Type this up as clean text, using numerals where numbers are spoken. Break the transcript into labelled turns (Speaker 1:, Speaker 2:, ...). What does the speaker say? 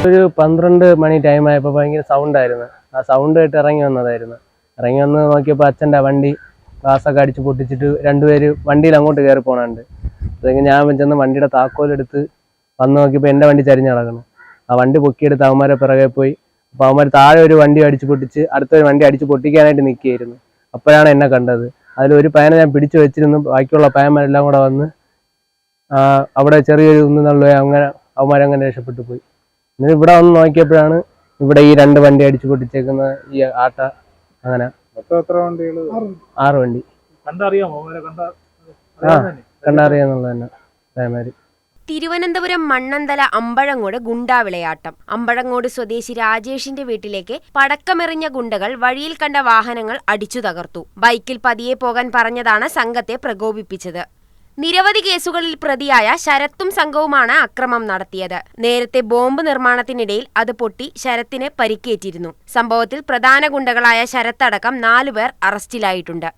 Speaker 1: ഒരു 12 മണി ടൈമായപ്പോൾ ഭയങ്കര സൗണ്ടായിരുന്നു. ആ സൗണ്ട് കേട്ട് ഇറങ്ങി വന്നതായിരുന്നു. ഇറങ്ങി വന്ന് നോക്കിയപ്പോൾ അച്ഛൻ്റെ വണ്ടി ഗ്ലാസ്സൊക്കെ അടിച്ച് പൊട്ടിച്ചിട്ട് രണ്ടുപേര് വണ്ടിയിൽ അങ്ങോട്ട് കയറി പോകണുണ്ട്. അതെങ്കിൽ ഞാൻ ചെന്ന് വണ്ടിയുടെ താക്കോലെടുത്ത് വന്ന് നോക്കിയപ്പോൾ എൻ്റെ വണ്ടി ചരിഞ്ഞ് കിടക്കണം. ആ വണ്ടി പൊക്കിയെടുത്ത് അവന്മാരെ പിറകെ പോയി. അപ്പോൾ അവന്മാർ താഴെ ഒരു വണ്ടി അടിച്ച് പൊട്ടിച്ച് അടുത്തൊരു വണ്ടി അടിച്ച് പൊട്ടിക്കാനായിട്ട് നിൽക്കുകയായിരുന്നു. അപ്പോഴാണ് എന്നെ കണ്ടത്. അതിലൊരു പയ്യനെ ഞാൻ പിടിച്ചു വെച്ചിരുന്നു. ബാക്കിയുള്ള പയ്യന്മാരെല്ലാം കൂടെ വന്ന് അവിടെ ചെറിയൊരു ഉന്നുള്ള അങ്ങനെ അവന്മാരങ്ങനെ രക്ഷപ്പെട്ടു പോയി. എന്നിട്ട് ഇവിടെ വന്ന് നോക്കിയപ്പോഴാണ് ഇവിടെ ഈ 2 വണ്ടി അടിച്ചു പൊട്ടിച്ചേക്കുന്ന ഈ ആട്ട. അങ്ങനെ 6 വണ്ടി കണ്ടറിയാന്നുള്ള തന്നെ അതേമാതിരി.
Speaker 2: തിരുവനന്തപുരം മണ്ണന്തല അമ്പഴങ്ങോട് ഗുണ്ടാവിളയാട്ടം. അമ്പഴങ്ങോട് സ്വദേശി രാജേഷിന്റെ വീട്ടിലേക്ക് പടക്കമെറിഞ്ഞ ഗുണ്ടകൾ വഴിയിൽ കണ്ട വാഹനങ്ങൾ അടിച്ചു തകർത്തു. ബൈക്കിൽ പതിയെ പോകാൻ പറഞ്ഞതാണ് സംഘത്തെ പ്രകോപിപ്പിച്ചത്. നിരവധി കേസുകളിൽ പ്രതിയായ ശരത്തും സംഘവുമാണ് അക്രമം നടത്തിയത്. നേരത്തെ ബോംബ് നിർമ്മാണത്തിനിടയിൽ അത് പൊട്ടി ശരത്തിന് പരിക്കേറ്റിരുന്നു. സംഭവത്തിൽ പ്രധാന ഗുണ്ടകളായ ശരത്തടക്കം 4 പേർ അറസ്റ്റിലായിട്ടുണ്ട്.